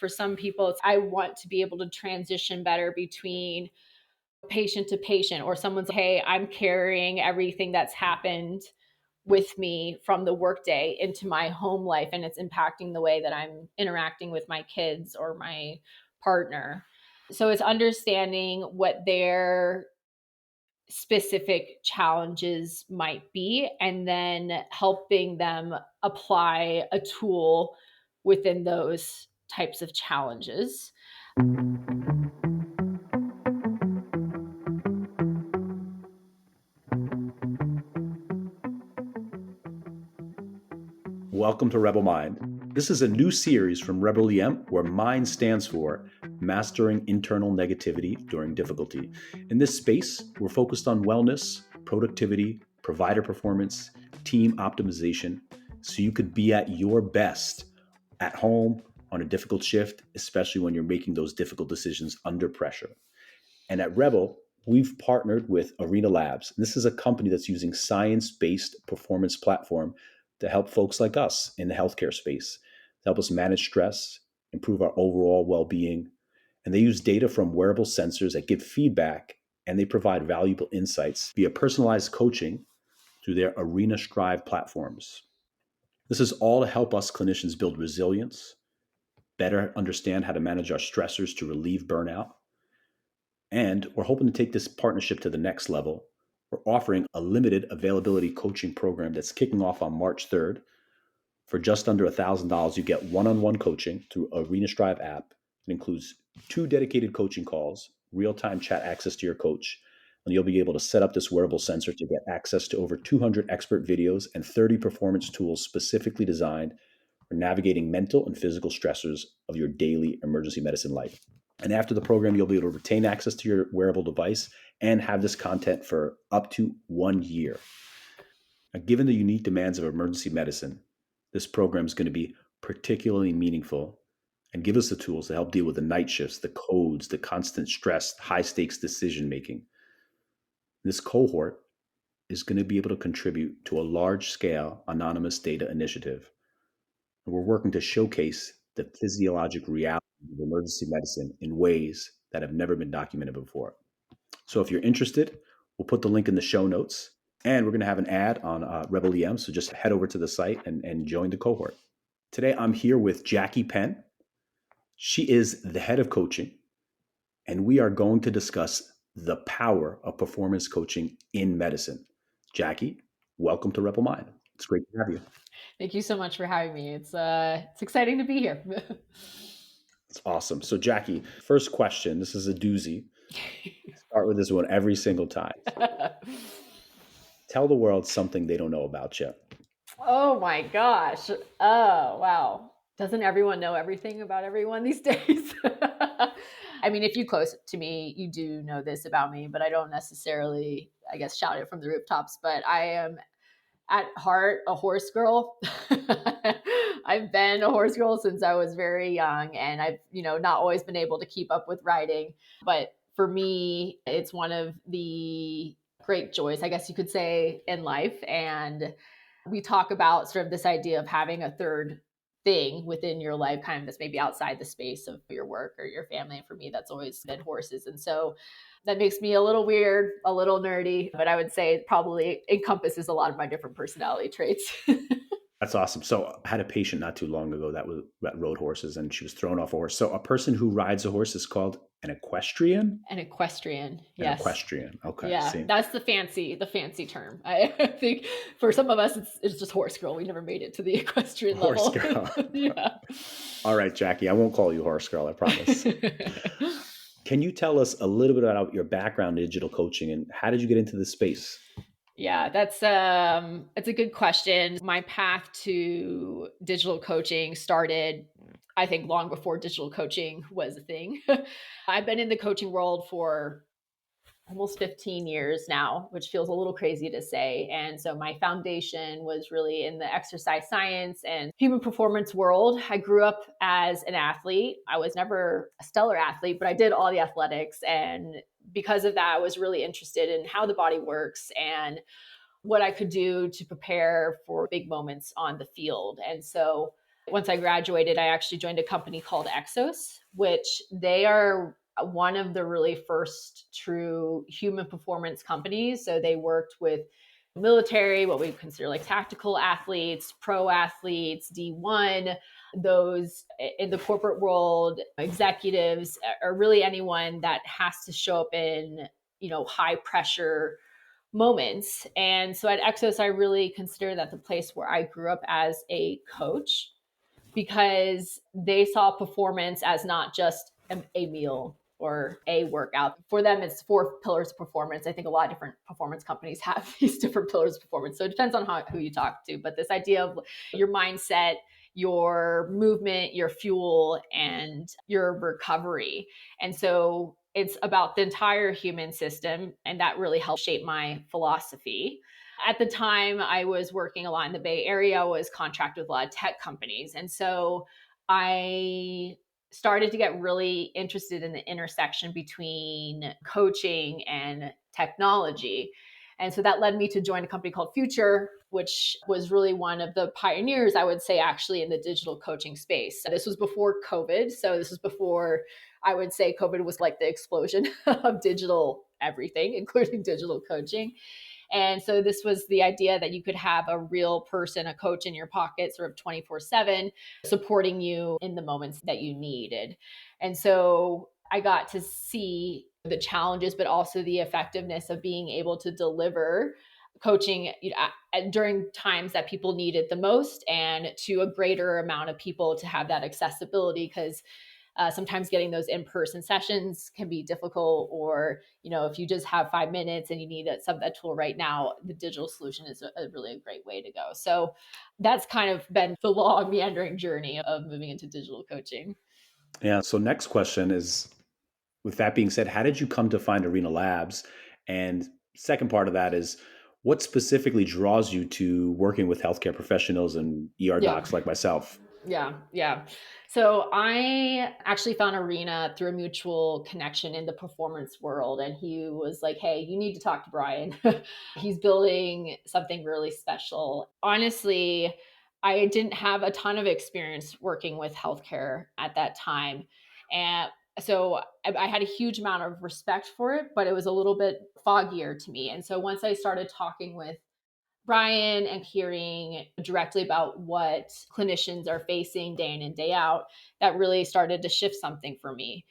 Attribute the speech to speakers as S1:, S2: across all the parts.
S1: For some people, it's, I want to be able to transition better between patient to patient, or someone's, hey, I'm carrying everything that's happened with me from the workday into my home life, and it's impacting the way that I'm interacting with my kids or my partner. So it's understanding what their specific challenges might be, and then helping them apply a tool within those types of challenges.
S2: Welcome to Rebel Mind. This is a new series from Rebel EM where MIND stands for Mastering Internal Negativity During Difficulty. In this space, we're focused on wellness, productivity, provider performance, team optimization, so you could be at your best at home on a difficult shift, especially when you're making those difficult decisions under pressure. And at Rebel, we've partnered with Arena Labs. This is a company that's using science-based performance platform to help folks like us in the healthcare space, to help us manage stress, improve our overall well-being. And they use data from wearable sensors that give feedback, and they provide valuable insights via personalized coaching through their Arena Strive platforms. This is all to help us clinicians build resilience, better understand how to manage our stressors to relieve burnout. And we're hoping to take this partnership to the next level. We're offering a limited availability coaching program that's kicking off on March 3rd. For just under $1,000, you get one-on-one coaching through Arena Strive app. It includes 2 dedicated coaching calls, real-time chat access to your coach, and you'll be able to set up this wearable sensor to get access to over 200 expert videos and 30 performance tools specifically designed for navigating mental and physical stressors of your daily emergency medicine life. And after the program, you'll be able to retain access to your wearable device and have this content for up to 1 year. Now, given the unique demands of emergency medicine, this program is going to be particularly meaningful and give us the tools to help deal with the night shifts, the codes, the constant stress, high stakes decision making. This cohort is going to be able to contribute to a large scale anonymous data initiative. And we're working to showcase the physiologic reality of emergency medicine in ways that have never been documented before. So if you're interested, we'll put the link in the show notes, and we're going to have an ad on Rebel EM. So just head over to the site and join the cohort. Today, I'm here with Jackie Penn. She is the head of coaching, and we are going to discuss the power of performance coaching in medicine. Jackie, welcome to Rebel Mind. It's great to have you.
S1: Thank you so much for having me. It's exciting to be here.
S2: It's awesome. So Jackie, first question, this is a doozy. Start with this one every single time. Tell the world something they don't know about you.
S1: Oh my gosh. Oh, wow. Doesn't everyone know everything about everyone these days? I mean, if you close to me, you do know this about me, but I don't necessarily, I guess, shout it from the rooftops. But I am at heart a horse girl. I've been a horse girl since I was very young, and I've, not always been able to keep up with riding. But for me, it's one of the great joys, I guess you could say, in life. And we talk about sort of this idea of having a third thing within your life, kind of that's maybe outside the space of your work or your family. And for me, that's always been horses. And so that makes me a little weird, a little nerdy, but I would say it probably encompasses a lot of my different personality traits.
S2: That's awesome. So I had a patient not too long ago that rode horses, and she was thrown off a horse. So a person who rides a horse is called an equestrian?
S1: An equestrian,
S2: An
S1: yes.
S2: equestrian. Okay.
S1: Yeah,
S2: See.
S1: that's the fancy term. I think for some of us, it's just horse girl. We never made it to the equestrian
S2: Horse
S1: level.
S2: girl.
S1: Yeah.
S2: All right, Jackie, I won't call you horse girl, I promise. Can you tell us a little bit about your background in digital coaching and how did you get into this space?
S1: Yeah, it's a good question. My path to digital coaching started, I think, long before digital coaching was a thing. I've been in the coaching world for almost 15 years now, which feels a little crazy to say. And so my foundation was really in the exercise science and human performance world. I grew up as an athlete. I was never a stellar athlete, but I did all the athletics. And because of that, I was really interested in how the body works and what I could do to prepare for big moments on the field. And so Once I graduated, I actually joined a company called Exos, which they are one of the really first true human performance companies. So they worked with military, what we consider like tactical athletes, pro athletes, D1, those in the corporate world, executives, or really anyone that has to show up in, high pressure moments. And so at Exos, I really consider that the place where I grew up as a coach, because they saw performance as not just a meal or a workout. For them, it's 4 pillars of performance. I think a lot of different performance companies have these different pillars of performance. So it depends on who you talk to. But this idea of your mindset, your movement, your fuel, and your recovery. And so it's about the entire human system. And that really helped shape my philosophy. At the time, I was working a lot in the Bay Area, was contracted with a lot of tech companies. And so I started to get really interested in the intersection between coaching and technology. And so that led me to join a company called Future, which was really one of the pioneers, I would say, actually in the digital coaching space. So this was before COVID. So this was before, I would say, COVID was like the explosion of digital everything, including digital coaching. And so this was the idea that you could have a real person, a coach in your pocket, sort of 24/7, supporting you in the moments that you needed. And so I got to see the challenges, but also the effectiveness of being able to deliver coaching, during times that people need it the most, and to a greater amount of people to have that accessibility. Because sometimes getting those in-person sessions can be difficult, or if you just have 5 minutes and you need a tool right now, the digital solution is a really great way to go. So that's kind of been the long meandering journey of moving into digital coaching.
S2: Yeah. So next question is, with that being said, how did you come to find Arena Labs? And second part of that is, what specifically draws you to working with healthcare professionals and ER
S1: Yeah.
S2: docs like myself?
S1: Yeah. So I actually found Arena through a mutual connection in the performance world. And he was like, hey, you need to talk to Brian. He's building something really special. Honestly, I didn't have a ton of experience working with healthcare at that time. And so I had a huge amount of respect for it, but it was a little bit foggier to me. And so once I started talking with Brian and hearing directly about what clinicians are facing day in and day out, that really started to shift something for me.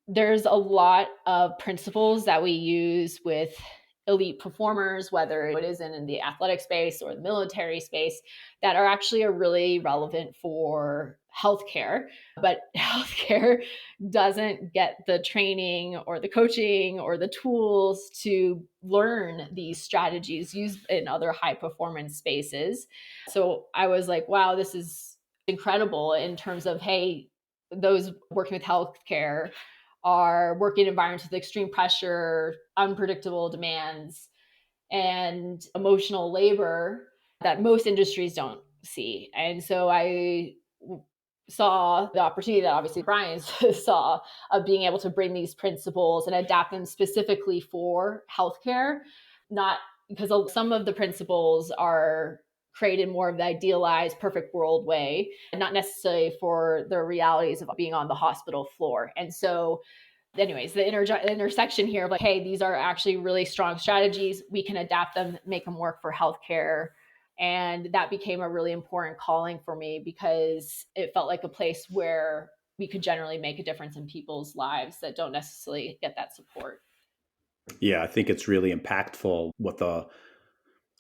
S1: There's a lot of principles that we use with elite performers, whether it is in the athletic space or the military space, that are actually are really relevant for healthcare. But healthcare doesn't get the training or the coaching or the tools to learn these strategies used in other high performance spaces. So I was like, wow, this is incredible in terms of, hey, those working with healthcare are working environments with extreme pressure, unpredictable demands, and emotional labor that most industries don't see. And so I saw the opportunity that obviously Brian saw, of being able to bring these principles and adapt them specifically for healthcare, not because some of the principles are created more of the idealized perfect world way, and not necessarily for the realities of being on the hospital floor. And so anyways, the intersection here of like, hey, these are actually really strong strategies. We can adapt them, make them work for healthcare. And that became a really important calling for me, because it felt like a place where we could generally make a difference in people's lives that don't necessarily get that support.
S2: Yeah, I think it's really impactful what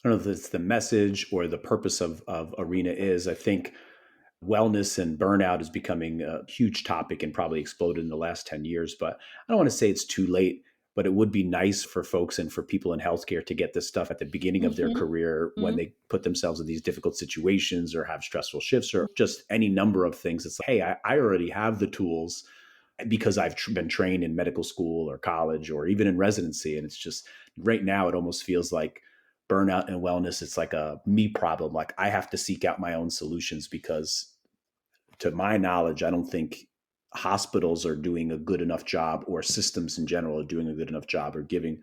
S2: I don't know if it's the message or the purpose of Arena is. I think wellness and burnout is becoming a huge topic and probably exploded in the last 10 years. But I don't want to say it's too late, but it would be nice for folks and for people in healthcare to get this stuff at the beginning of their
S1: Mm-hmm.
S2: career when they put themselves in these difficult situations or have stressful shifts or just any number of things. It's like, hey, I already have the tools because I've been trained in medical school or college or even in residency. And it's just right now, it almost feels like burnout and wellness, it's like a me problem. Like I have to seek out my own solutions because, to my knowledge, I don't think hospitals are doing a good enough job, or systems in general are doing a good enough job, or giving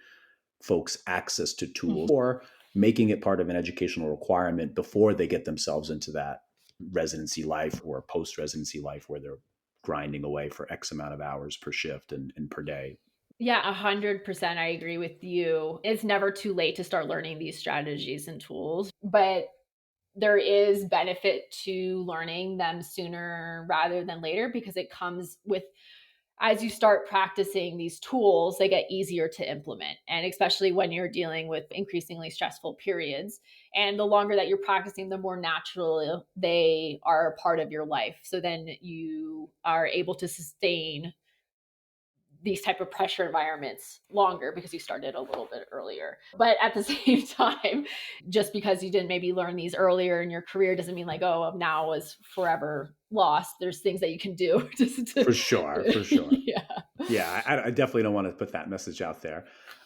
S2: folks access to tools, or making it part of an educational requirement before they get themselves into that. residency life or post-residency life where they're grinding away for X amount of hours per shift and per day.
S1: Yeah, 100%. I agree with you. It's never too late to start learning these strategies and tools, but there is benefit to learning them sooner rather than later because it comes with, as you start practicing these tools, they get easier to implement. And especially when you're dealing with increasingly stressful periods. And the longer that you're practicing, the more natural they are a part of your life. So then you are able to sustain these type of pressure environments longer because you started a little bit earlier. But at the same time, just because you didn't maybe learn these earlier in your career doesn't mean like, oh, now is forever lost. There's things that you can do just
S2: For
S1: to,
S2: sure, for sure.
S1: yeah.
S2: Yeah, I definitely don't want to put that message out there.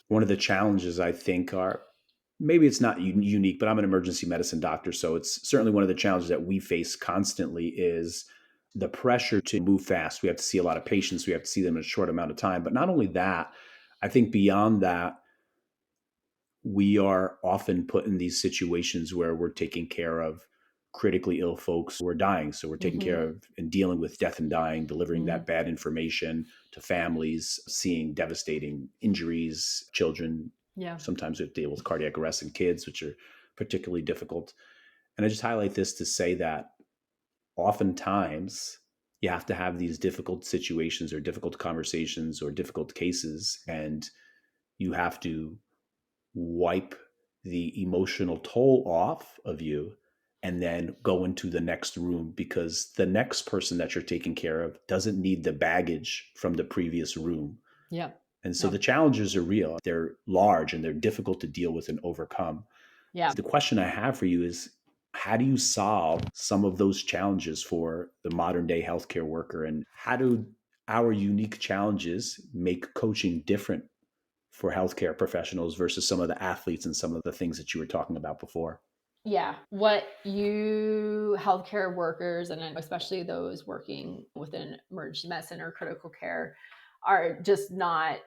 S2: One of the challenges I think are, maybe it's not unique, but I'm an emergency medicine doctor. So it's certainly one of the challenges that we face constantly is the pressure to move fast. We have to see a lot of patients. We have to see them in a short amount of time. But not only that, I think beyond that, we are often put in these situations where we're taking care of critically ill folks who are dying. So we're taking care
S1: Mm-hmm.
S2: of and dealing with death and dying, delivering
S1: Mm-hmm.
S2: that bad information to families, seeing devastating injuries, children.
S1: Yeah.
S2: Sometimes we deal with cardiac arrest in kids, which are particularly difficult. And I just highlight this to say that oftentimes you have to have these difficult situations or difficult conversations or difficult cases, and you have to wipe the emotional toll off of you and then go into the next room because the next person that you're taking care of doesn't need the baggage from the previous room.
S1: Yeah.
S2: And so
S1: Yeah.
S2: the challenges are real. They're large and they're difficult to deal with and overcome.
S1: Yeah.
S2: The question I have for you is, how do you solve some of those challenges for the modern day healthcare worker? And how do our unique challenges make coaching different for healthcare professionals versus some of the athletes and some of the things that you were talking about before?
S1: Yeah. What you healthcare workers, and especially those working within emergency medicine or critical care, are just not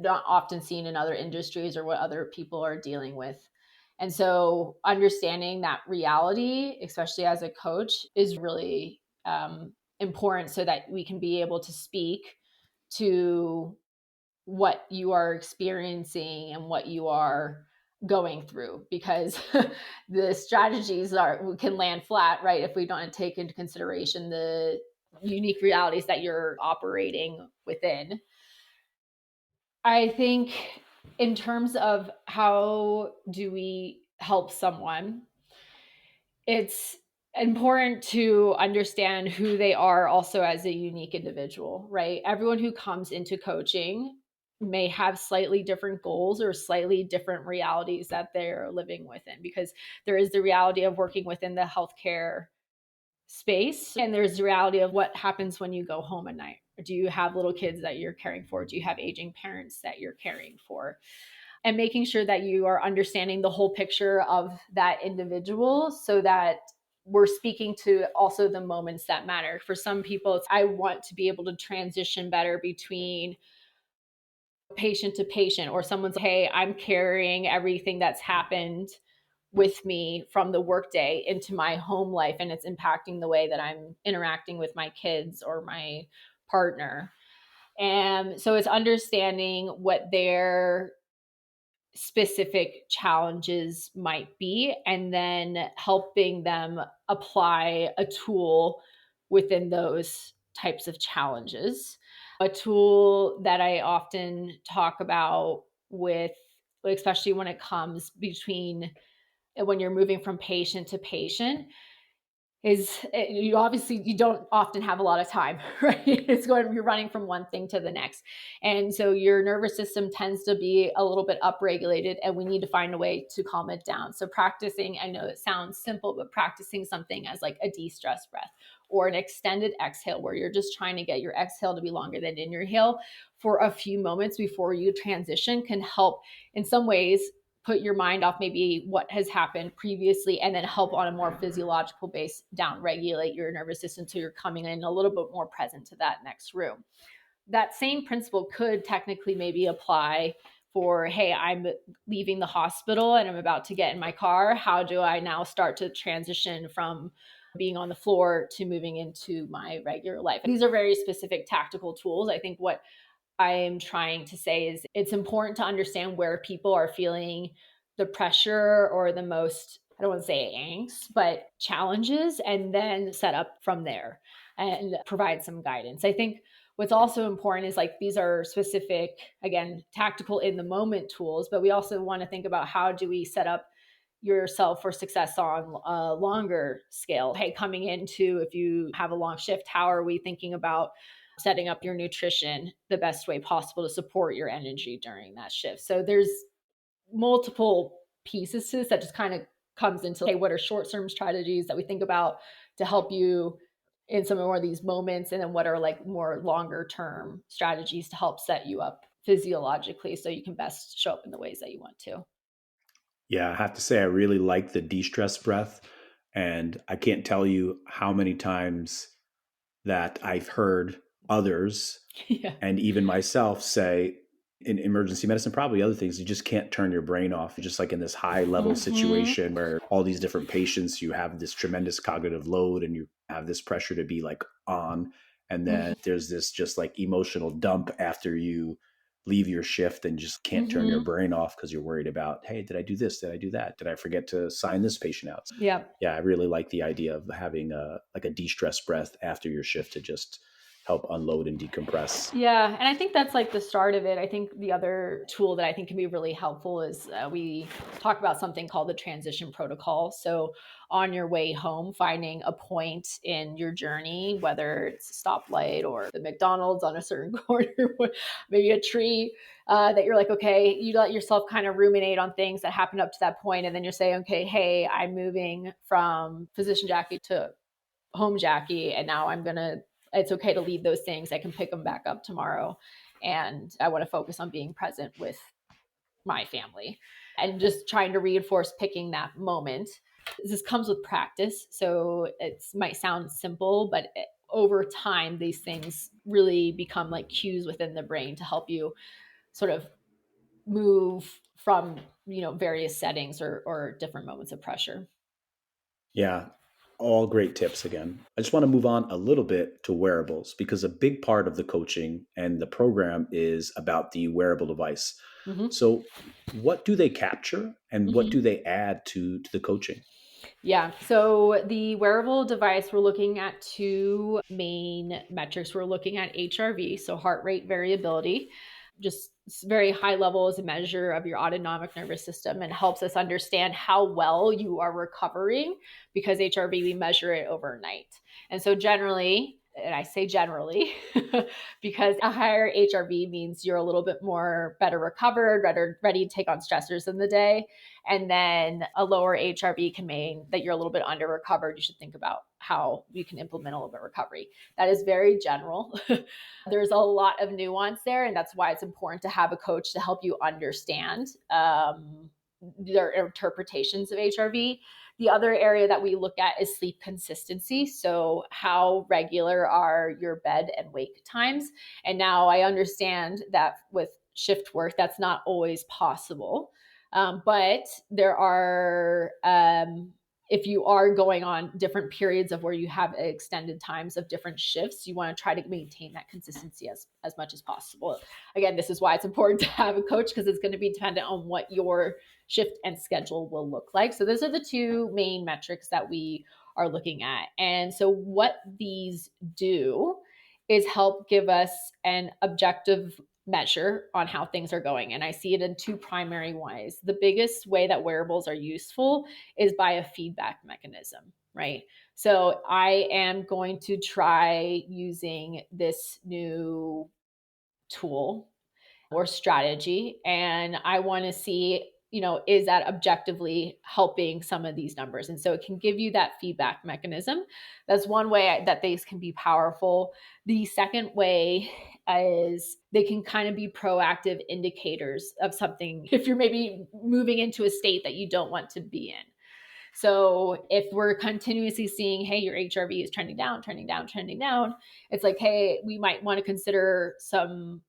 S1: often seen in other industries or what other people are dealing with. And so understanding that reality, especially as a coach, is really important so that we can be able to speak to what you are experiencing and what you are going through because the strategies can land flat, right, if we don't take into consideration the unique realities that you're operating within. I think in terms of how do we help someone, it's important to understand who they are also as a unique individual, right? Everyone who comes into coaching may have slightly different goals or slightly different realities that they're living within because there is the reality of working within the healthcare space and there's the reality of what happens when you go home at night. Do you have little kids that you're caring for? Do you have aging parents that you're caring for? And making sure that you are understanding the whole picture of that individual so that we're speaking to also the moments that matter. For some people, it's, I want to be able to transition better between patient to patient, or someone's, hey, I'm carrying everything that's happened with me from the workday into my home life, and it's impacting the way that I'm interacting with my kids or my partner. And so it's understanding what their specific challenges might be, and then helping them apply a tool within those types of challenges. A tool that I often talk about with, especially when it comes between when you're moving from patient to patient, is you obviously you don't often have a lot of time, right? It's going, you're running from one thing to the next, and so your nervous system tends to be a little bit upregulated, and we need to find a way to calm it down. So practicing, I know it sounds simple, but practicing something as like a de-stress breath or an extended exhale where you're just trying to get your exhale to be longer than in your inhale for a few moments before you transition can help in some ways put your mind off maybe what has happened previously and then help on a more physiological base down regulate your nervous system so you're coming in a little bit more present to that next room. That same principle could technically maybe apply for, hey, I'm leaving the hospital and I'm about to get in my car. How do I now start to transition from being on the floor to moving into my regular life. These are very specific tactical tools. I think what I am trying to say is it's important to understand where people are feeling the pressure or the most, I don't want to say angst, but challenges, and then set up from there and provide some guidance. I think what's also important is like these are specific, again, tactical in the moment tools, but we also want to think about how do we set up yourself for success on a longer scale. Hey, coming into, if you have a long shift, how are we thinking about setting up your nutrition the best way possible to support your energy during that shift? So there's multiple pieces to this that just kind of comes into, hey, what are short-term strategies that we think about to help you in some more of these moments? And then what are like more longer term strategies to help set you up physiologically so you can best show up in the ways that you want to?
S2: Yeah, I have to say, I really like the de stress breath. And I can't tell you how many times that I've heard others
S1: Yeah.
S2: and even myself say in emergency medicine, probably other things, you just can't turn your brain off. You're just like in this high level
S1: Mm-hmm.
S2: situation where all these different patients, you have this tremendous cognitive load and you have this pressure to be like on. And then there's this just like emotional dump after you leave your shift and just can't turn your
S1: Mm-hmm.
S2: brain off because you're worried about, hey, did I do this? Did I do that? Did I forget to sign this patient out?
S1: Yeah.
S2: Yeah, I really like the idea of having a de-stress breath after your shift to just help unload and decompress.
S1: Yeah, and I think that's like the start of it. I think the other tool that I think can be really helpful is we talk about something called the transition protocol. So, on your way home, finding a point in your journey, whether it's a stoplight or the McDonald's on a certain corner, maybe a tree, that you're like, okay, you let yourself kind of ruminate on things that happened up to that point, and then you're saying, okay, hey, I'm moving from physician Jackie to home Jackie, and now I'm gonna, it's okay to leave those things. I can pick them back up tomorrow. And I want to focus on being present with my family and just trying to reinforce picking that moment. This comes with practice. So it might sound simple, but over time, these things really become like cues within the brain to help you sort of move from, various settings or different moments of pressure.
S2: Yeah, all great tips again. I just want to move on a little bit to wearables because a big part of the coaching and the program is about the wearable device.
S1: Mm-hmm.
S2: So, what do they capture and what do
S1: Mm-hmm.
S2: they add to the coaching?
S1: Yeah. So the wearable device, we're looking at two main metrics. We're looking at HRV, so heart rate variability, just very high level as a measure of your autonomic nervous system and helps us understand how well you are recovering because HRV, we measure it overnight. And so generally, and I say generally, because a higher HRV means you're a little bit more better recovered, better ready to take on stressors in the day. And then a lower HRV can mean that you're a little bit under recovered. You should think about how you can implement a little bit of recovery. That is very general. There's a lot of nuance there, and that's why it's important to have a coach to help you understand their interpretations of HRV. The other area that we look at is sleep consistency. So, how regular are your bed and wake times? And now I understand that with shift work, that's not always possible. But there are, if you are going on different periods of where you have extended times of different shifts, you want to try to maintain that consistency as much as possible. Again, this is why it's important to have a coach because it's going to be dependent on what your shift and schedule will look like. So those are the two main metrics that we are looking at. And so what these do is help give us an objective measure on how things are going. And I see it in two primary ways. The biggest way that wearables are useful is by a feedback mechanism, right? So I am going to try using this new tool or strategy. And I want to see, is that objectively helping some of these numbers? And so it can give you that feedback mechanism. That's one way that these can be powerful. The second way is they can kind of be proactive indicators of something if you're maybe moving into a state that you don't want to be in. So if we're continuously seeing, hey, your HRV is trending down, trending down, trending down, it's like, hey, we might want to consider some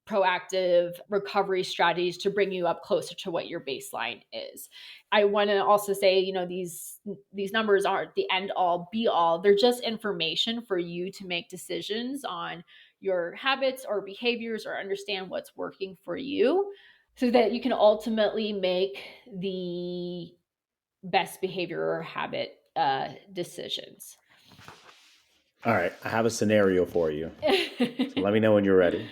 S1: proactive recovery strategies to bring you up closer to what your baseline is. I want to also say, these numbers aren't the end all be all. They're just information for you to make decisions on your habits or behaviors or understand what's working for you so that you can ultimately make the best behavior or habit decisions.
S2: All right, I have a scenario for you. So let me know when you're ready.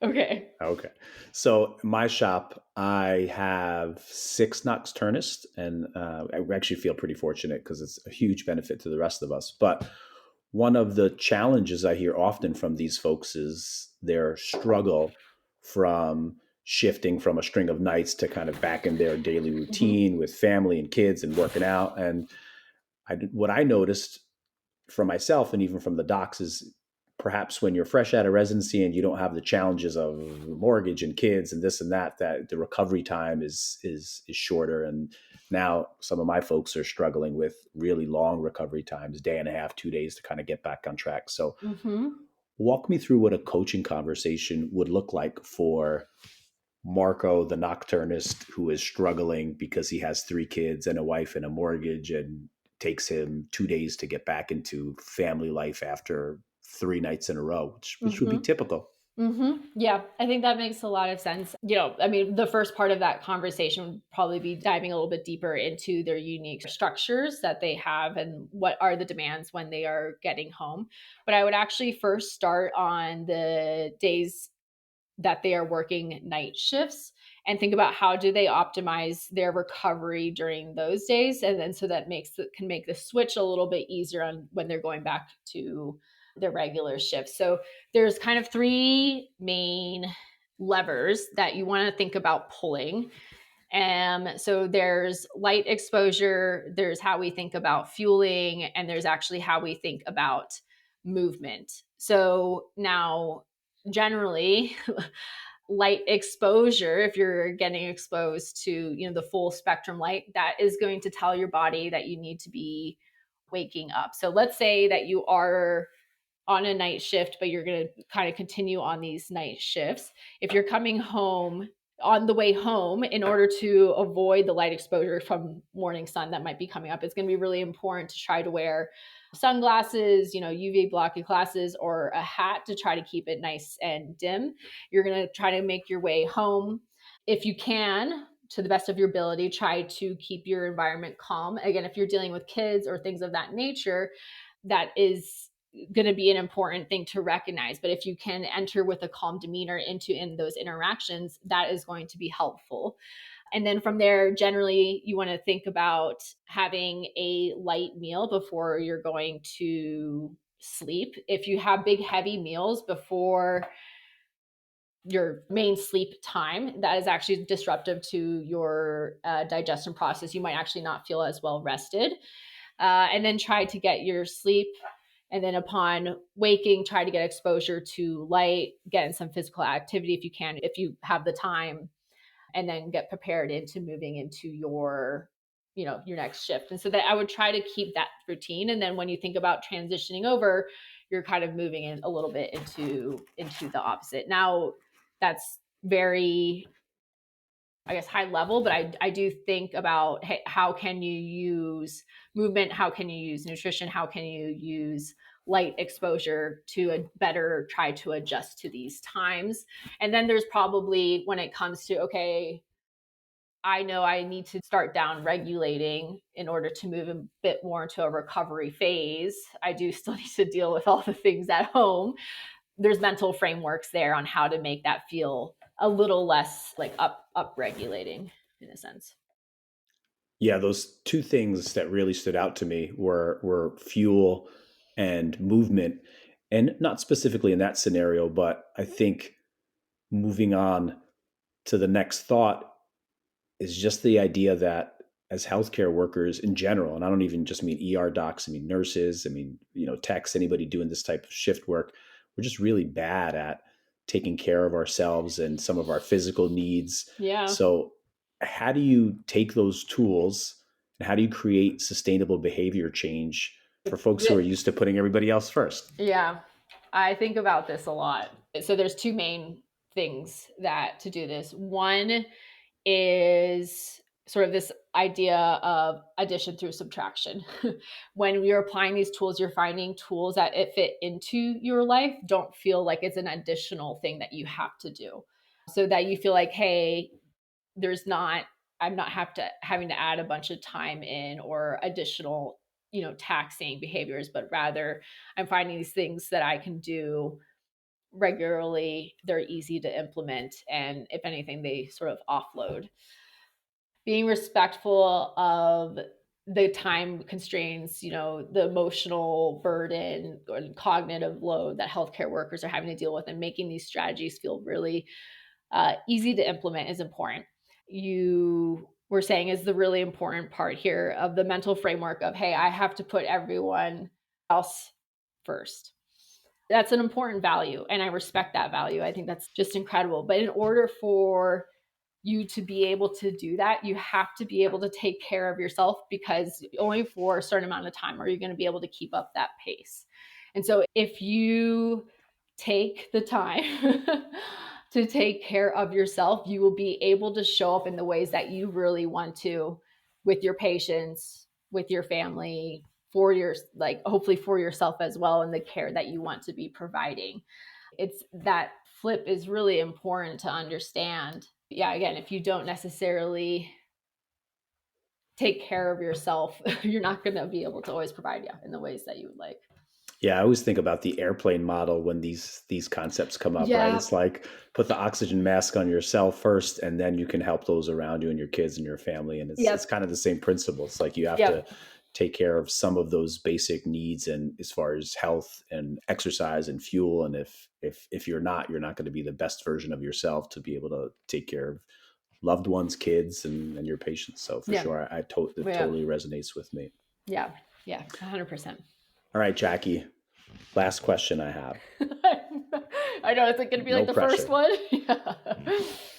S1: Okay.
S2: Okay. So my shop, I have 6 nocturnists, and I actually feel pretty fortunate because it's a huge benefit to the rest of us. But one of the challenges I hear often from these folks is their struggle from shifting from a string of nights to kind of back in their daily
S1: Mm-hmm.
S2: routine with family and kids and working out. And what I noticed for myself and even from the docs is perhaps when you're fresh out of residency and you don't have the challenges of mortgage and kids and this and that, that the recovery time is shorter. And now some of my folks are struggling with really long recovery times, day and a half, 2 days to kind of get back on track. So
S1: Mm-hmm.
S2: walk me through what a coaching conversation would look like for Marco, the nocturnist who is struggling because he has 3 kids and a wife and a mortgage, and takes him 2 days to get back into family life after 3 nights in a row, which would be
S1: Mm-hmm.
S2: typical.
S1: Yeah, I think that makes a lot of sense. I mean, the first part of that conversation would probably be diving a little bit deeper into their unique structures that they have and what are the demands when they are getting home. But I would actually first start on the days that they are working night shifts and think about how do they optimize their recovery during those days, and then so that can make the switch a little bit easier on when they're going back to their regular shifts. So there's kind of three main levers that you want to think about pulling. So there's light exposure, there's how we think about fueling, and there's actually how we think about movement. So now, generally, light exposure, if you're getting exposed to the full spectrum light, that is going to tell your body that you need to be waking up. So let's say that you are on a night shift, but you're going to kind of continue on these night shifts. If you're coming home, on the way home, in order to avoid the light exposure from morning sun that might be coming up, it's going to be really important to try to wear sunglasses, UV blocky glasses, or a hat to try to keep it nice and dim. You're going to try to make your way home. If you can, to the best of your ability, try to keep your environment calm. Again, if you're dealing with kids or things of that nature, that is going to be an important thing to recognize. But if you can enter with a calm demeanor in those interactions, that is going to be helpful. And then from there, generally, you want to think about having a light meal before you're going to sleep. If you have big, heavy meals before your main sleep time, that is actually disruptive to your digestion process. You might actually not feel as well rested. And then try to get your sleep. And then upon waking, try to get exposure to light, get in some physical activity if you can, if you have the time, and then get prepared into moving into your next shift. And so that I would try to keep that routine. And then when you think about transitioning over, you're kind of moving in a little bit into the opposite. Now, that's very, I guess, high level, but I do think about, hey, how can you use movement? How can you use nutrition? How can you use light exposure to better try to adjust to these times? And then there's probably, when it comes to, okay, I know I need to start down regulating in order to move a bit more into a recovery phase. I do still need to deal with all the things at home. There's mental frameworks there on how to make that feel a little less like up regulating in a sense.
S2: Yeah, those two things that really stood out to me were fuel and movement, and not specifically in that scenario, but I think moving on to the next thought is just the idea that as healthcare workers in general, and I don't even just mean ER docs, I mean nurses, I mean, techs, anybody doing this type of shift work, we're just really bad at taking care of ourselves and some of our physical needs.
S1: Yeah.
S2: So how do you take those tools and how do you create sustainable behavior change for folks who are used to putting everybody else first?
S1: Yeah. I think about this a lot. So there's two main things that to do this. One is sort of this idea of addition through subtraction. When you're applying these tools, you're finding tools that it fit into your life, don't feel like it's an additional thing that you have to do. So that you feel like, hey, there's not I'm not having to add a bunch of time in or additional, taxing behaviors, but rather I'm finding these things that I can do regularly. They're easy to implement, and if anything, they sort of offload. Being respectful of the time constraints, the emotional burden or cognitive load that healthcare workers are having to deal with, and making these strategies feel really easy to implement is important. You were saying is the really important part here of the mental framework of, hey, I have to put everyone else first. That's an important value, and I respect that value. I think that's just incredible. But in order for you to be able to do that, you have to be able to take care of yourself, because only for a certain amount of time are you going to be able to keep up that pace. And so if you take the time to take care of yourself, you will be able to show up in the ways that you really want to, with your patients, with your family, for your, like, hopefully for yourself as well, and the care that you want to be providing. It's that flip is really important to understand. Yeah, again, if you don't necessarily take care of yourself, you're not going to be able to always provide, yeah, in the ways that you would like.
S2: Yeah, I always think about the airplane model when these concepts come up, right?
S1: Yeah.
S2: It's like put the oxygen mask on yourself first, and then you can help those around you and your kids and your family. And it's
S1: Yep.
S2: kind of the same principle. It's like you have to
S1: Yep.
S2: take care of some of those basic needs, and as far as health and exercise and fuel. And if you're not going to be the best version of yourself to be able to take care of loved ones, kids, and your patients. So for
S1: Yeah.
S2: sure, it
S1: Yeah.
S2: totally resonates with me.
S1: Yeah. Yeah. 100%.
S2: All right, Jackie. Last question I have.
S1: I know it's like going to be
S2: No
S1: like the first
S2: pressure.
S1: one. Yeah.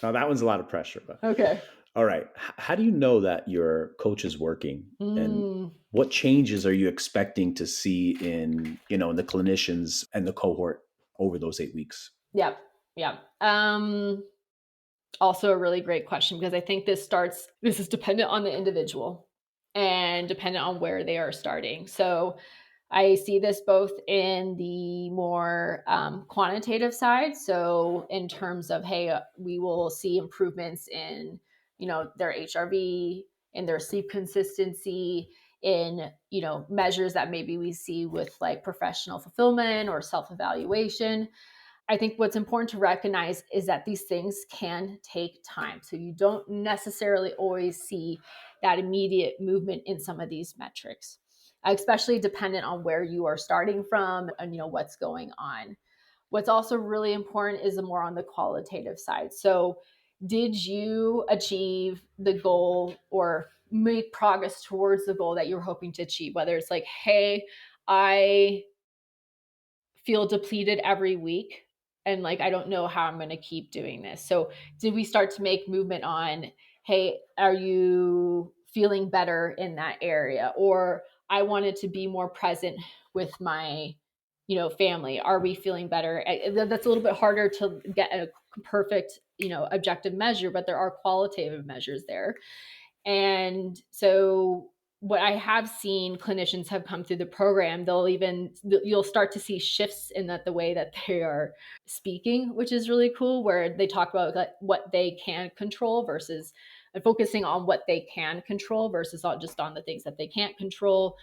S2: Now that one's a lot of pressure, but
S1: Okay.
S2: all right. How do you know that your coach is working, and
S1: Mm,
S2: what changes are you expecting to see in the clinicians and the cohort over those 8 weeks?
S1: yeah. Yeah. Also a really great question, because I think this is dependent on the individual and dependent on where they are starting. So I see this both in the more quantitative side. So in terms of, hey, we will see improvements in, their HRV, in their sleep consistency, in, measures that maybe we see with like professional fulfillment or self-evaluation. I think what's important to recognize is that these things can take time. So you don't necessarily always see that immediate movement in some of these metrics, especially dependent on where you are starting from and what's going on. What's also really important is more on the qualitative side. So did you achieve the goal or make progress towards the goal that you were hoping to achieve? Whether it's like, hey, I feel depleted every week, and like I don't know how I'm going to keep doing this. So did we start to make movement on, hey, are you feeling better in that area? Or I wanted to be more present with my family. Are we feeling better? That's a little bit harder to get a perfect objective measure, but there are qualitative measures there. And so what I have seen clinicians have come through the program, you'll start to see shifts in that the way that they are speaking, which is really cool, where they talk about like what they can control versus focusing on what they can control versus just on the things that they can't control,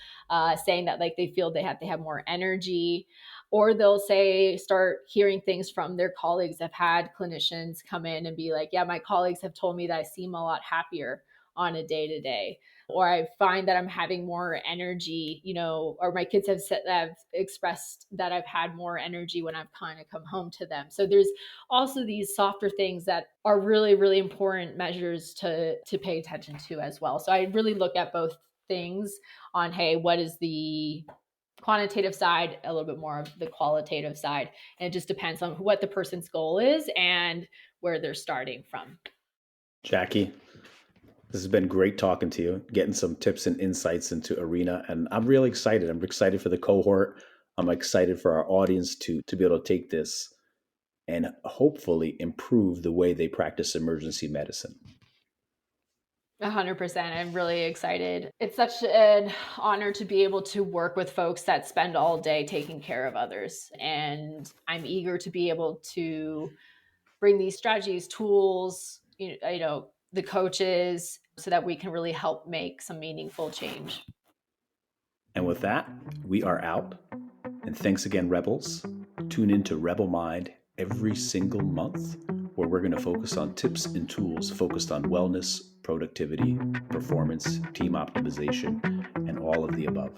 S1: saying that like they feel they have more energy, or they'll say start hearing things from their colleagues. I've had clinicians come in and be like, yeah, my colleagues have told me that I seem a lot happier on a day to day, or I find that I'm having more energy, or my kids have expressed that I've had more energy when I've kind of come home to them. So there's also these softer things that are really, really important measures to pay attention to as well. So I really look at both things on, hey, what is the quantitative side, a little bit more of the qualitative side, and it just depends on what the person's goal is and where they're starting from.
S2: Jackie, this has been great talking to you, getting some tips and insights into Arena, and I'm really excited. I'm excited for the cohort. I'm excited for our audience to be able to take this and hopefully improve the way they practice emergency medicine.
S1: 100%. I'm really excited. It's such an honor to be able to work with folks that spend all day taking care of others. And I'm eager to be able to bring these strategies, tools, the coaches, so that we can really help make some meaningful change.
S2: And with that, we are out. And thanks again, Rebels. Tune in to Rebel Mind every single month, where we're going to focus on tips and tools focused on wellness, productivity, performance, team optimization, and all of the above.